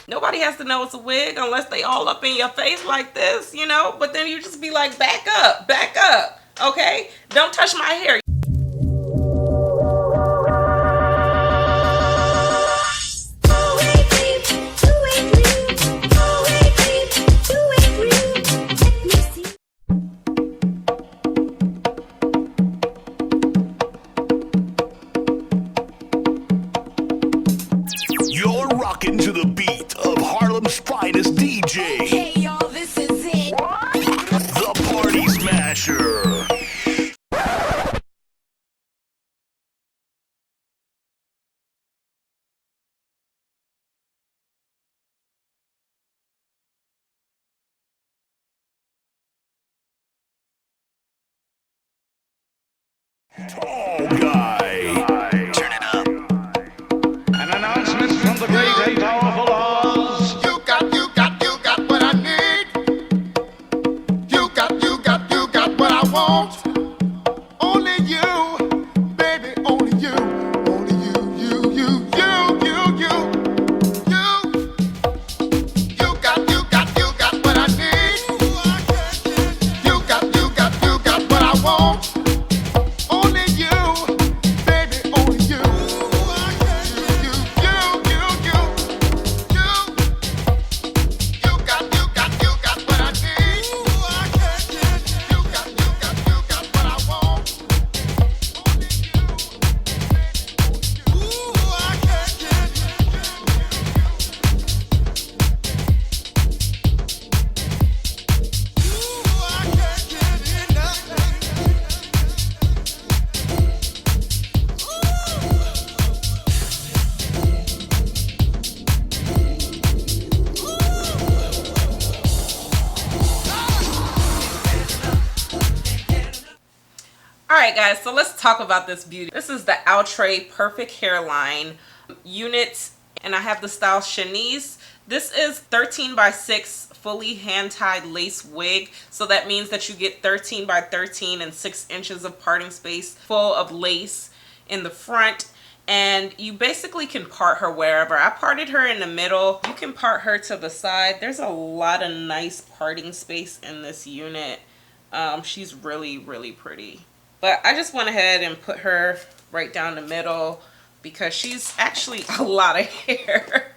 Nobody has to know it's a wig unless they all up in your face like this, you know? But then you just be like, back up, okay? Don't touch my hair. You're rocking to the beat of Harlem's finest DJ. Hey y'all, this is it. The Party Smasher. Tall guy. Turn it up. An announcement from the great and powerful Oz. You got what I need. You got what I want. Only you, baby, only you. Only you. You got what I need. You got what I want. Only you, baby, only you. You got what I need. You got what I want. Only Alright guys, so let's talk about this beauty. This is the Outre Perfect Hairline unit, and I have the style Shanice. This is 13 by 6 fully hand-tied lace wig, so that means that you get 13 by 13 and 6 inches of parting space full of lace in the front, and you basically can part her wherever. I parted her in the middle. You can part her to the side. There's a lot of nice parting space in this unit. She's really pretty. But I just went ahead and put her right down the middle because she's actually a lot of hair.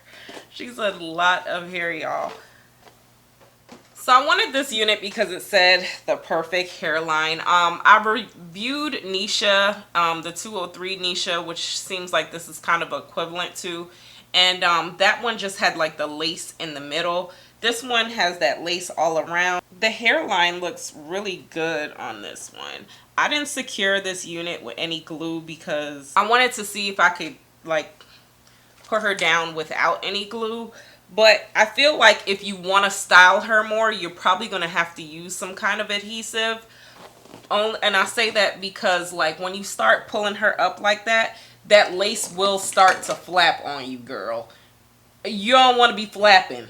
She's a lot of hair, y'all. So I wanted this unit because it said the perfect hairline. I reviewed Neesha, the 203 Neesha, which seems like this is kind of equivalent to. And that one just had like the lace in the middle. This one has that lace all around. The hairline looks really good on this one. I didn't secure this unit with any glue because I wanted to see if I could like put her down without any glue. But I feel like if you want to style her more, you're probably going to have to use some kind of adhesive. And I say that because like when you start pulling her up like that, that lace will start to flap on you, girl. You don't want to be flapping.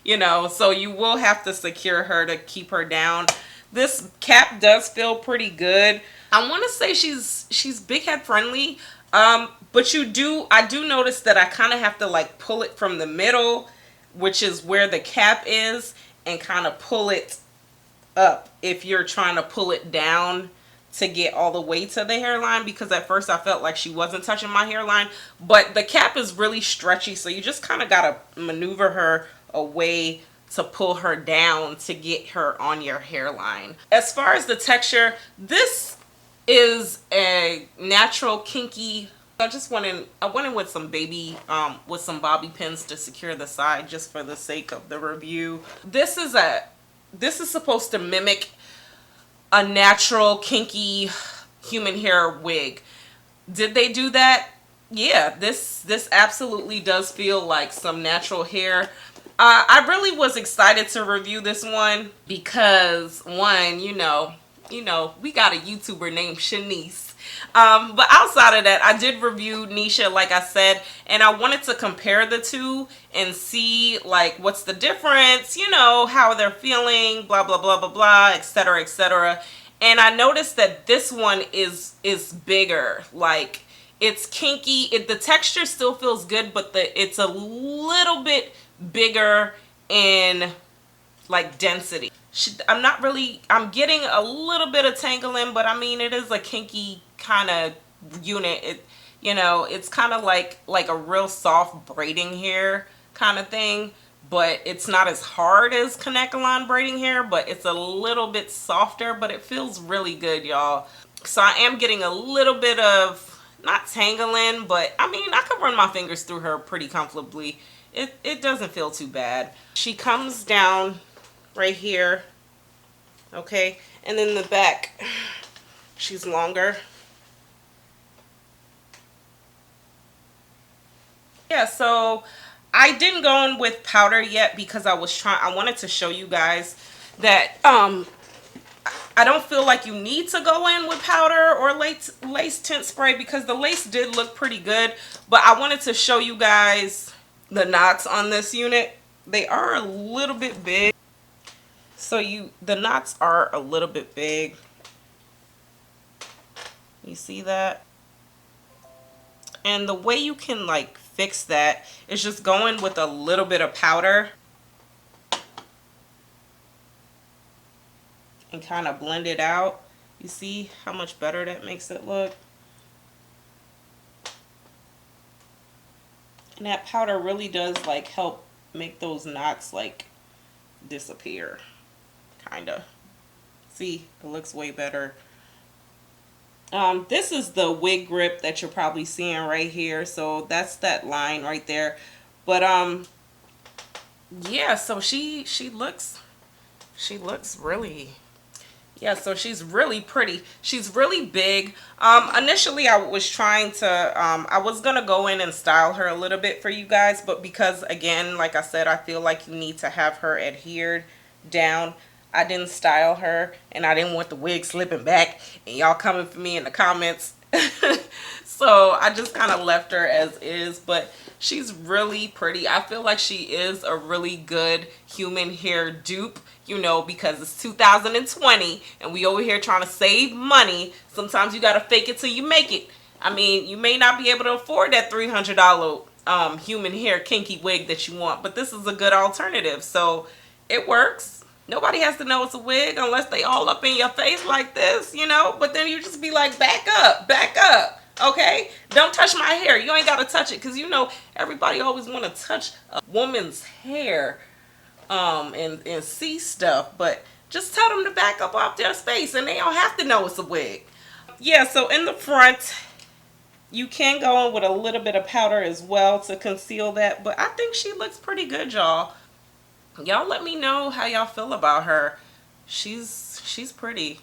You know, so you will have to secure her to keep her down. This cap does feel pretty good. I want to say she's big head friendly, but I do notice that I kind of have to like pull it from the middle, which is where the cap is, and kind of pull it up if you're trying to pull it down to get all the way to the hairline, because at first I felt like she wasn't touching my hairline, but the cap is really stretchy, so you just kind of gotta maneuver her away to pull her down to get her on your hairline. As far as the texture, this is a natural kinky. I went in with some with some bobby pins to secure the side just for the sake of the review. This is supposed to mimic a natural kinky human hair wig. Did they do that? Yeah, this absolutely does feel like some natural hair. I really was excited to review this one because one, you know, we got a YouTuber named Shanice. But outside of that, I did review Neesha, like I said, and I wanted to compare the two and see like what's the difference, you know, how they're feeling, blah blah blah blah blah, etc. etc. And I noticed that this one is bigger. Like It's kinky. The texture still feels good, but it's a little bit bigger in like density. I'm getting a little bit of tangling, but I mean, it is a kinky kind of unit. It's kind of like a real soft braiding hair kind of thing, but it's not as hard as Kanekalon braiding hair, but it's a little bit softer, but it feels really good, y'all. So I am getting a little bit of, not tangling, but I mean, I could run my fingers through her pretty comfortably. It doesn't feel too bad. She comes down right here, okay, and then the back, she's longer. Yeah, so I didn't go in with powder yet because I wanted to show you guys that I don't feel like you need to go in with powder or lace tint spray, because the lace did look pretty good, but I wanted to show you guys the knots on this unit. They are a little bit big. So the knots are a little bit big. You see that? And the way you can like fix that is just going with a little bit of powder and kind of blend it out. You see how much better that makes it look? And that powder really does like help make those knots like disappear, kind of. See, it looks way better. This is the wig grip that you're probably seeing right here, so that's that line right there. But yeah, so she looks really, yeah, so she's really pretty. She's really big. Initially I was trying to I was gonna go in and style her a little bit for you guys, but because again, like I said, I feel like you need to have her adhered down, I didn't style her, and I didn't want the wig slipping back and y'all coming for me in the comments. So I just kind of left her as is, but she's really pretty. I feel like she is a really good human hair dupe, because it's 2020 and we over here trying to save money. Sometimes you gotta fake it till you make it. I mean, you may not be able to afford that $300 human hair kinky wig that you want, but this is a good alternative, so it works. Nobody has to know it's a wig unless they all up in your face like this, but then you just be like, back up, okay? Don't touch my hair. You ain't got to touch it, because everybody always want to touch a woman's hair and see stuff, but just tell them to back up off their space and they don't have to know it's a wig. Yeah, so in the front, you can go in with a little bit of powder as well to conceal that, but I think she looks pretty good, y'all. Y'all let me know how y'all feel about her. She's pretty.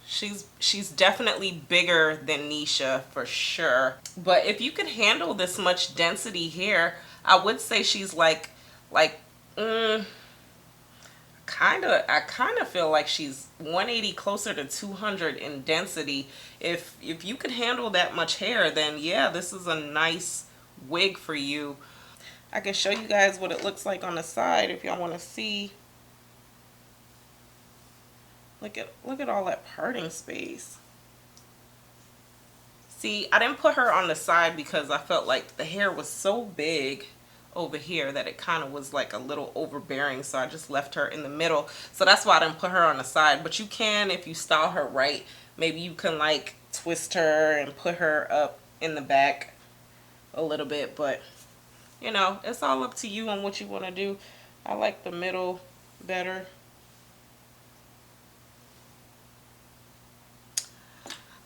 She's definitely bigger than Neesha for sure. But if you could handle this much density here, I would say she's I kind of feel like she's 180 closer to 200 in density. If you could handle that much hair, then yeah, this is a nice wig for you. I can show you guys what it looks like on the side if y'all want to see. Look at all that parting space. See, I didn't put her on the side because I felt like the hair was so big over here that it kind of was like a little overbearing, so I just left her in the middle. So that's why I didn't put her on the side, but you can, if you style her right, maybe you can like twist her and put her up in the back a little bit, but it's all up to you on what you want to do. I like the middle better.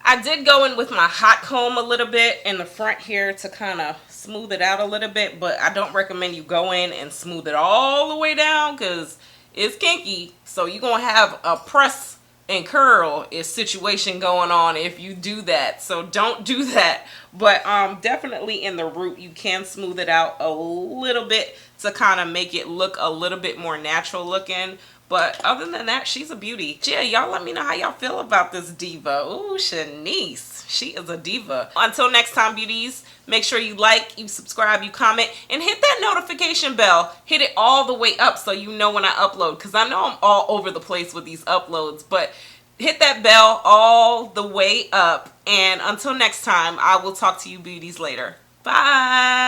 I did go in with my hot comb a little bit in the front here to kind of smooth it out a little bit, but I don't recommend you go in and smooth it all the way down because it's kinky. So you're going to have a press and curl situation going on if you do that. So don't do that. But definitely in the root, you can smooth it out a little bit to kind of make it look a little bit more natural looking. But other than that, she's a beauty. Yeah, y'all let me know how y'all feel about this diva. Ooh, Shanice. She is a diva. Until next time, beauties, make sure you like, you subscribe, you comment, and hit that notification bell. Hit it all the way up so you know when I upload, because I know I'm all over the place with these uploads, but hit that bell all the way up. And until next time, I will talk to you beauties later. Bye.